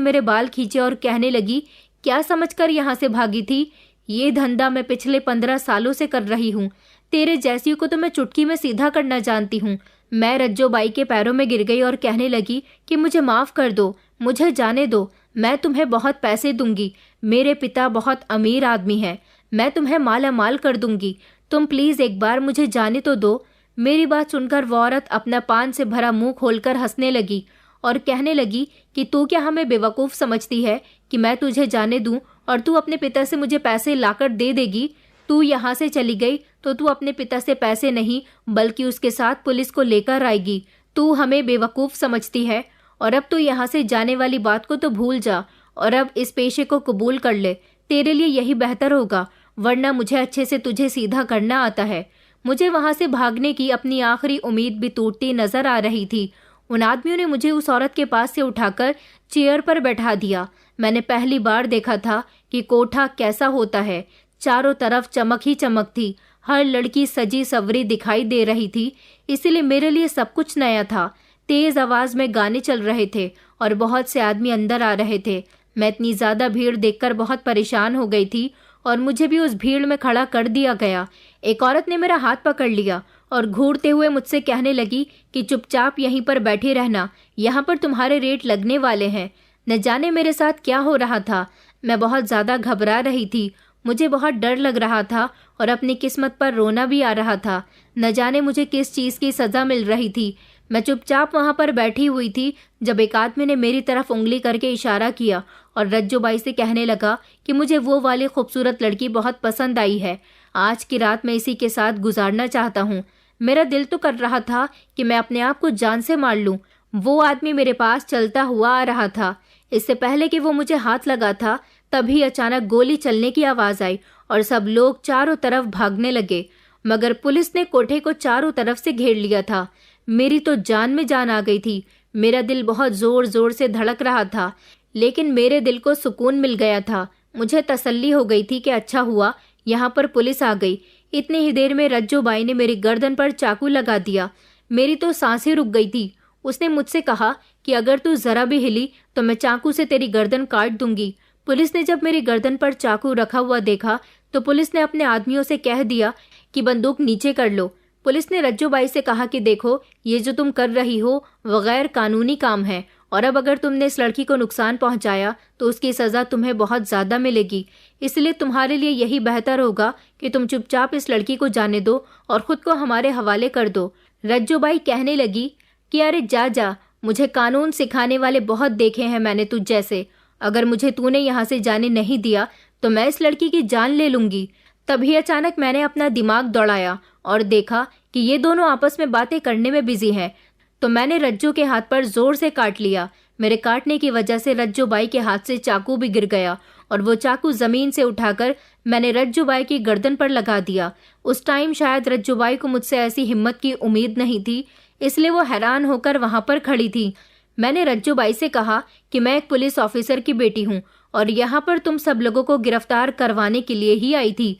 मेरे बाल खींचे और कहने लगी, क्या समझकर यहाँ से भागी थी? ये धंधा मैं पिछले 15 सालों से कर रही हूँ। तेरे जैसी को तो मैं चुटकी में सीधा करना जानती हूँ। मैं रज्जो बाई के पैरों में गिर गई और कहने लगी कि मुझे माफ कर दो, मुझे जाने दो, मैं तुम्हें बहुत पैसे दूंगी। मेरे पिता बहुत अमीर आदमी है, मैं तुम्हें माला माल कर दूंगी। तुम प्लीज एक बार मुझे जाने तो दो। मेरी बात सुनकर वो औरत अपना पान से भरा मुंह खोलकर हंसने लगी और कहने लगी कि तू क्या हमें बेवकूफ समझती है कि मैं तुझे जाने दूं और तू अपने पिता से मुझे पैसे लाकर दे देगी? तू यहाँ से चली गई तो तू अपने पिता से पैसे नहीं बल्कि उसके साथ पुलिस को लेकर आएगी। तू हमें बेवकूफ समझती है और अब तू यहाँ से जाने वाली बात को तो भूल जा और अब इस पेशे को कबूल कर ले, तेरे लिए यही बेहतर होगा। वरना मुझे अच्छे से तुझे सीधा करना आता है। मुझे वहां से भागने की अपनी आखिरी उम्मीद भी टूटती नजर आ रही थी। उन आदमियों ने मुझे उस औरत के पास से उठाकर चेयर पर बैठा दिया। मैंने पहली बार देखा था कि कोठा कैसा होता है। चारों तरफ चमक ही चमक थी। हर लड़की सजी सवरी दिखाई दे रही थी, इसीलिए मेरे लिए सब कुछ नया था। तेज आवाज में गाने चल रहे थे और बहुत से आदमी अंदर आ रहे थे। मैं इतनी ज्यादा भीड़ देखकर बहुत परेशान हो गई थी और मुझे भी उस भीड़ में खड़ा कर दिया गया। एक औरत ने मेरा हाथ पकड़ लिया और घूरते हुए मुझसे कहने लगी कि चुपचाप यहीं पर बैठे रहना, यहाँ पर तुम्हारे रेट लगने वाले हैं। न जाने मेरे साथ क्या हो रहा था। मैं बहुत ज्यादा घबरा रही थी। मुझे बहुत डर लग रहा था और अपनी किस्मत पर रोना भी आ रहा था। न जाने मुझे किस चीज की सजा मिल रही थी। मैं चुपचाप वहां पर बैठी हुई थी जब एक आदमी ने मेरी तरफ उंगली करके इशारा किया और रज्जोबाई से कहने लगा कि मुझे वो वाली खूबसूरत लड़की बहुत पसंद आई है। आज की रात मैं इसी के साथ गुजारना चाहता हूँ। मेरा दिल तो कर रहा था कि मैं अपने आप को जान से मार लूं। वो आदमी मेरे पास चलता हुआ आ रहा था। इससे पहले कि वो मुझे हाथ लगा था, तभी अचानक गोली चलने की आवाज आई और सब लोग चारों तरफ भागने लगे। मगर पुलिस ने कोठे को चारों तरफ से घेर लिया था। मेरी तो जान में जान आ गई थी। मेरा दिल बहुत जोर जोर से धड़क रहा था, लेकिन मेरे दिल को सुकून मिल गया था। मुझे तसल्ली हो गई थी कि अच्छा हुआ यहाँ पर पुलिस आ गई। इतनी ही देर में रज्जोबाई ने मेरी गर्दन पर चाकू लगा दिया। मेरी तो सांसें रुक गई थी। उसने मुझसे कहा कि अगर तू जरा भी हिली तो मैं चाकू से तेरी गर्दन काट दूंगी। पुलिस ने जब मेरी गर्दन पर चाकू रखा हुआ देखा तो पुलिस ने अपने आदमियों से कह दिया कि बंदूक नीचे कर लो। पुलिस ने रज्जोबाई से कहा कि देखो, ये जो तुम कर रही हो वो गैर कानूनी काम है और अब अगर तुमने इस लड़की को नुकसान पहुंचाया तो उसकी सजा तुम्हें बहुत ज्यादा मिलेगी। इसलिए तुम्हारे लिए यही बेहतर होगा कि तुम चुपचाप इस लड़की को जाने दो और खुद को हमारे हवाले कर दो। रज्जोबाई कहने लगी कि अरे जा जा, मुझे कानून सिखाने वाले बहुत देखे हैं मैंने तुझ जैसे। अगर मुझे तूने यहाँ से जाने नहीं दिया तो मैं इस लड़की की जान ले लूंगी। तभी अचानक मैंने अपना दिमाग दौड़ाया और देखा कि ये दोनों आपस में बातें करने में बिजी हैं। तो मैंने रज्जो के हाथ पर जोर से काट लिया। मेरे काटने की वजह से रज्जोबाई के हाथ से चाकू भी गिर गया और वो चाकू जमीन से उठाकर मैंने रज्जोबाई की गर्दन पर लगा दिया। उस टाइम शायद रज्जोबाई को मुझसे ऐसी हिम्मत की उम्मीद नहीं थी, इसलिए वो हैरान होकर वहां पर खड़ी थी। मैंने रज्जोबाई से कहा कि मैं एक पुलिस ऑफिसर की बेटी हूँ और यहाँ पर तुम सब लोगों को गिरफ्तार करवाने के लिए ही आई थी।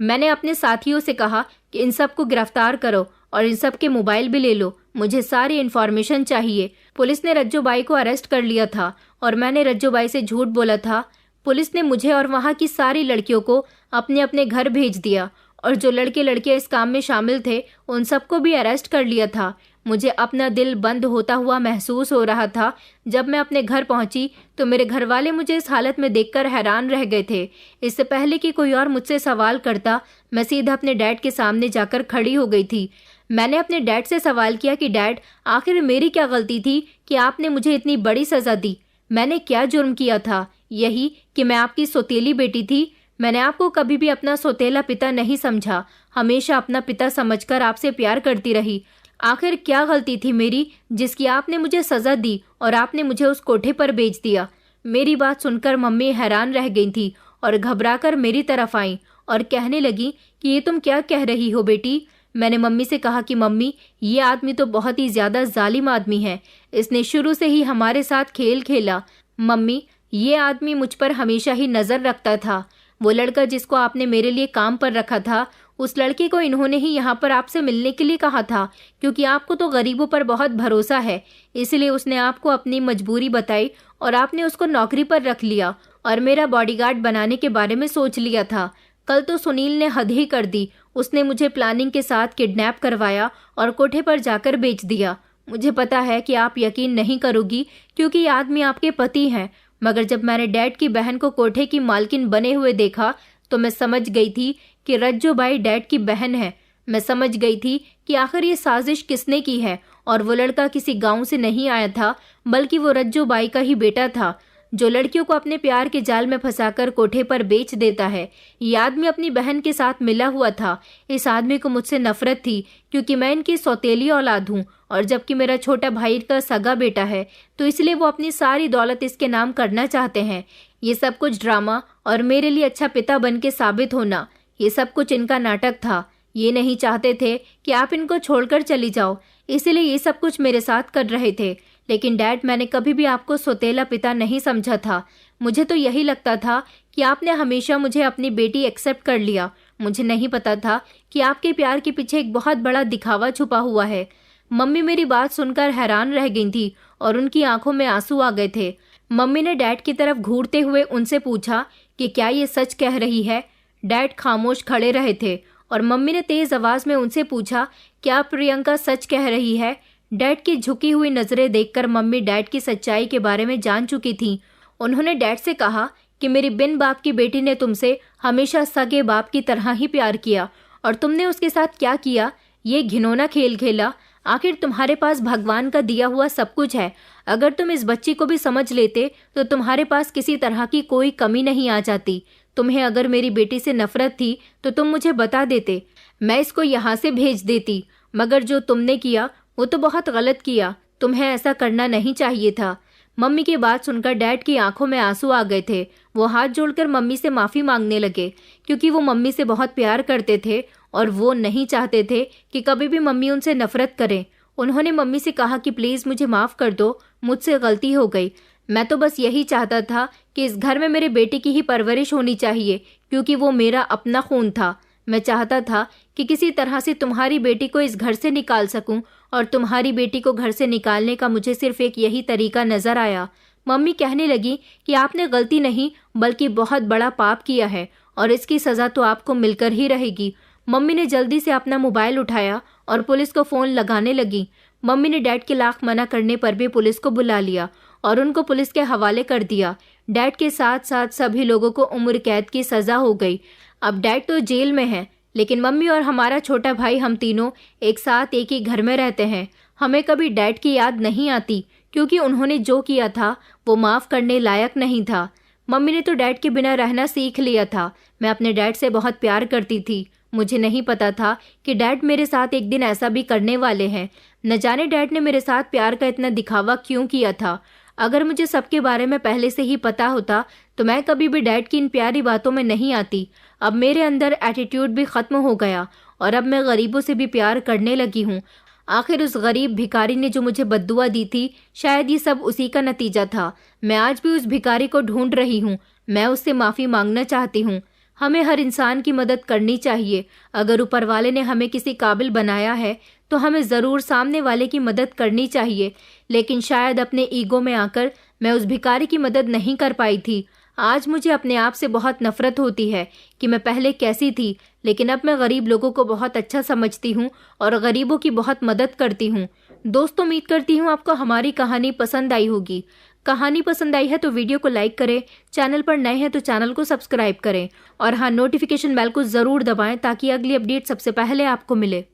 मैंने अपने साथियों से कहा कि इन सब को गिरफ्तार करो और इन सब के मोबाइल भी ले लो, मुझे सारी इन्फॉर्मेशन चाहिए। पुलिस ने रज्जोबाई को अरेस्ट कर लिया था और मैंने रज्जोबाई से झूठ बोला था। पुलिस ने मुझे और वहाँ की सारी लड़कियों को अपने अपने घर भेज दिया और जो लड़के लड़कियां इस काम में शामिल थे उन सबको भी अरेस्ट कर लिया था। मुझे अपना दिल बंद होता हुआ महसूस हो रहा था। जब मैं अपने घर पहुंची तो मेरे घर वाले मुझे इस हालत में देखकर हैरान रह गए थे। इससे पहले कि कोई और मुझसे सवाल करता, मैं सीधा अपने डैड के सामने जाकर खड़ी हो गई थी। मैंने अपने डैड से सवाल किया कि डैड, आखिर मेरी क्या गलती थी कि आपने मुझे इतनी बड़ी सजा दी? मैंने क्या जुर्म किया था? यही कि मैं आपकी सौतेली बेटी थी। मैंने आपको कभी भी अपना सौतेला पिता नहीं समझा, हमेशा अपना पिता समझकर आपसे प्यार करती रही। आखिर क्या गलती थी मेरी जिसकी आपने मुझे सजा दी और आपने मुझे उस कोठे पर भेज दिया? मेरी बात सुनकर मम्मी हैरान रह गई थी और घबराकर मेरी तरफ आई और कहने लगी कि ये तुम क्या कह रही हो बेटी? मैंने मम्मी से कहा कि मम्मी, ये आदमी तो बहुत ही ज्यादा जालिम आदमी है। इसने शुरू से ही हमारे साथ खेल खेला। मम्मी, ये आदमी मुझ पर हमेशा ही नजर रखता था। वो लड़का जिसको आपने मेरे लिए काम पर रखा था, उस लड़के को इन्होंने ही यहाँ पर आपसे मिलने के लिए कहा था, क्योंकि आपको तो गरीबों पर बहुत भरोसा है। इसलिए उसने आपको अपनी मजबूरी बताई और आपने उसको नौकरी पर रख लिया और मेरा बॉडीगार्ड बनाने के बारे में सोच लिया था। कल तो सुनील ने हद ही कर दी। उसने मुझे प्लानिंग के साथ किडनैप करवाया और कोठे पर जाकर बेच दिया। मुझे पता है कि आप यकीन नहीं करोगी क्योंकि ये आदमी आपके पति हैं, मगर जब मैंने डैड की बहन को कोठे की मालकिन बने हुए देखा तो मैं समझ गई थी कि रज्जोबाई डैड की बहन है। मैं समझ गई थी कि आखिर ये साजिश किसने की है और वो लड़का किसी गांव से नहीं आया था, बल्कि वो रज्जोबाई का ही बेटा था। जो लड़कियों को अपने प्यार के जाल में फंसाकर कोठे पर बेच देता है। ये आदमी अपनी बहन के साथ मिला हुआ था। इस आदमी को मुझसे नफरत थी क्योंकि मैं इनकी सौतेली औलाद हूँ और जबकि मेरा छोटा भाई का सगा बेटा है, तो इसलिए वो अपनी सारी दौलत इसके नाम करना चाहते हैं। ये सब कुछ ड्रामा और मेरे लिए अच्छा पिता बन के साबित होना, ये सब कुछ इनका नाटक था। ये नहीं चाहते थे कि आप इनको छोड़कर चली जाओ, इसीलिए ये सब कुछ मेरे साथ कर रहे थे। लेकिन डैड, मैंने कभी भी आपको सौतेला पिता नहीं समझा था। मुझे तो यही लगता था कि आपने हमेशा मुझे अपनी बेटी एक्सेप्ट कर लिया। मुझे नहीं पता था कि आपके प्यार के पीछे एक बहुत बड़ा दिखावा छुपा हुआ है। मम्मी मेरी बात सुनकर हैरान रह गई थी और उनकी आंखों में आंसू आ गए थे। मम्मी ने डैड की तरफ घूरते हुए उनसे पूछा कि क्या ये सच कह रही है। डैड खामोश खड़े रहे थे और मम्मी ने तेज आवाज में उनसे पूछा, क्या प्रियंका सच कह रही है। डैड की झुकी हुई नजरें देखकर मम्मी डैड की सच्चाई के बारे में जान चुकी थीं। उन्होंने डैड से कहा कि मेरी बिन बाप की बेटी ने तुमसे हमेशा सगे बाप की तरह ही प्यार किया और तुमने उसके साथ क्या किया, ये घिनौना खेल खेला। आखिर तुम्हारे पास भगवान का दिया हुआ सब कुछ है। अगर तुम इस बच्ची को भी समझ लेते तो तुम्हारे पास किसी तरह की कोई कमी नहीं आ जाती। तुम्हें अगर मेरी बेटी से नफरत थी तो तुम मुझे बता देते, मैं इसको यहाँ से भेज देती। मगर जो तुमने किया वो तो बहुत गलत किया। तुम्हें ऐसा करना नहीं चाहिए था। मम्मी की बात सुनकर डैड की आंखों में आंसू आ गए थे। वो हाथ जोड़कर मम्मी से माफी मांगने लगे क्योंकि वो मम्मी से बहुत प्यार करते थे और वो नहीं चाहते थे कि कभी भी मम्मी उनसे नफरत करें। उन्होंने मम्मी से कहा कि प्लीज मुझे माफ कर दो, मुझसे गलती हो गई। मैं तो बस यही चाहता था कि इस घर में मेरे बेटे की ही परवरिश होनी चाहिए क्योंकि वो मेरा अपना खून था। मैं चाहता था कि किसी तरह से तुम्हारी बेटी को इस घर से निकाल सकूं और तुम्हारी बेटी को घर से निकालने का मुझे सिर्फ एक यही तरीका नजर आया। मम्मी कहने लगी कि आपने गलती नहीं बल्कि बहुत बड़ा पाप किया है और इसकी सजा तो आपको मिलकर ही रहेगी। मम्मी ने जल्दी से अपना मोबाइल उठाया और पुलिस को फोन लगाने लगी। मम्मी ने डैड के लाख मना करने पर भी पुलिस को बुला लिया और उनको पुलिस के हवाले कर दिया। डैड के साथ साथ सभी लोगों को उम्र कैद की सजा हो गई। अब डैड तो जेल में है, लेकिन मम्मी और हमारा छोटा भाई हम तीनों एक साथ एक ही घर में रहते हैं। हमें कभी डैड की याद नहीं आती क्योंकि उन्होंने जो किया था वो माफ करने लायक नहीं था। मम्मी ने तो डैड के बिना रहना सीख लिया था। मैं अपने डैड से बहुत प्यार करती थी। मुझे नहीं पता था कि डैड मेरे साथ एक दिन ऐसा भी करने वाले हैं। न जाने डैड ने मेरे साथ प्यार का इतना दिखावा क्यों किया था। अगर मुझे सबके बारे में पहले से ही पता होता तो मैं कभी भी डैड की इन प्यारी बातों में नहीं आती। अब मेरे अंदर एटीट्यूड भी खत्म हो गया और अब मैं गरीबों से भी प्यार करने लगी हूँ। आखिर उस गरीब भिखारी ने जो मुझे बद्दुआ दी थी, शायद ये सब उसी का नतीजा था। मैं आज भी उस भिखारी को ढूंढ रही हूँ। मैं उससे माफी मांगना चाहती हूँ। हमें हर इंसान की मदद करनी चाहिए। अगर ऊपर वाले ने हमें किसी काबिल बनाया है तो हमें ज़रूर सामने वाले की मदद करनी चाहिए। लेकिन शायद अपने ईगो में आकर मैं उस भिखारी की मदद नहीं कर पाई थी। आज मुझे अपने आप से बहुत नफरत होती है कि मैं पहले कैसी थी, लेकिन अब मैं गरीब लोगों को बहुत अच्छा समझती हूँ और गरीबों की बहुत मदद करती हूँ। दोस्तों, उम्मीद करती हूँ आपको हमारी कहानी पसंद आई होगी। कहानी पसंद आई है तो वीडियो को लाइक करें, चैनल पर नए हैं तो चैनल को सब्सक्राइब करें और हाँ, नोटिफिकेशन बेल को ज़रूर दबाएं ताकि अगली अपडेट सबसे पहले आपको मिले।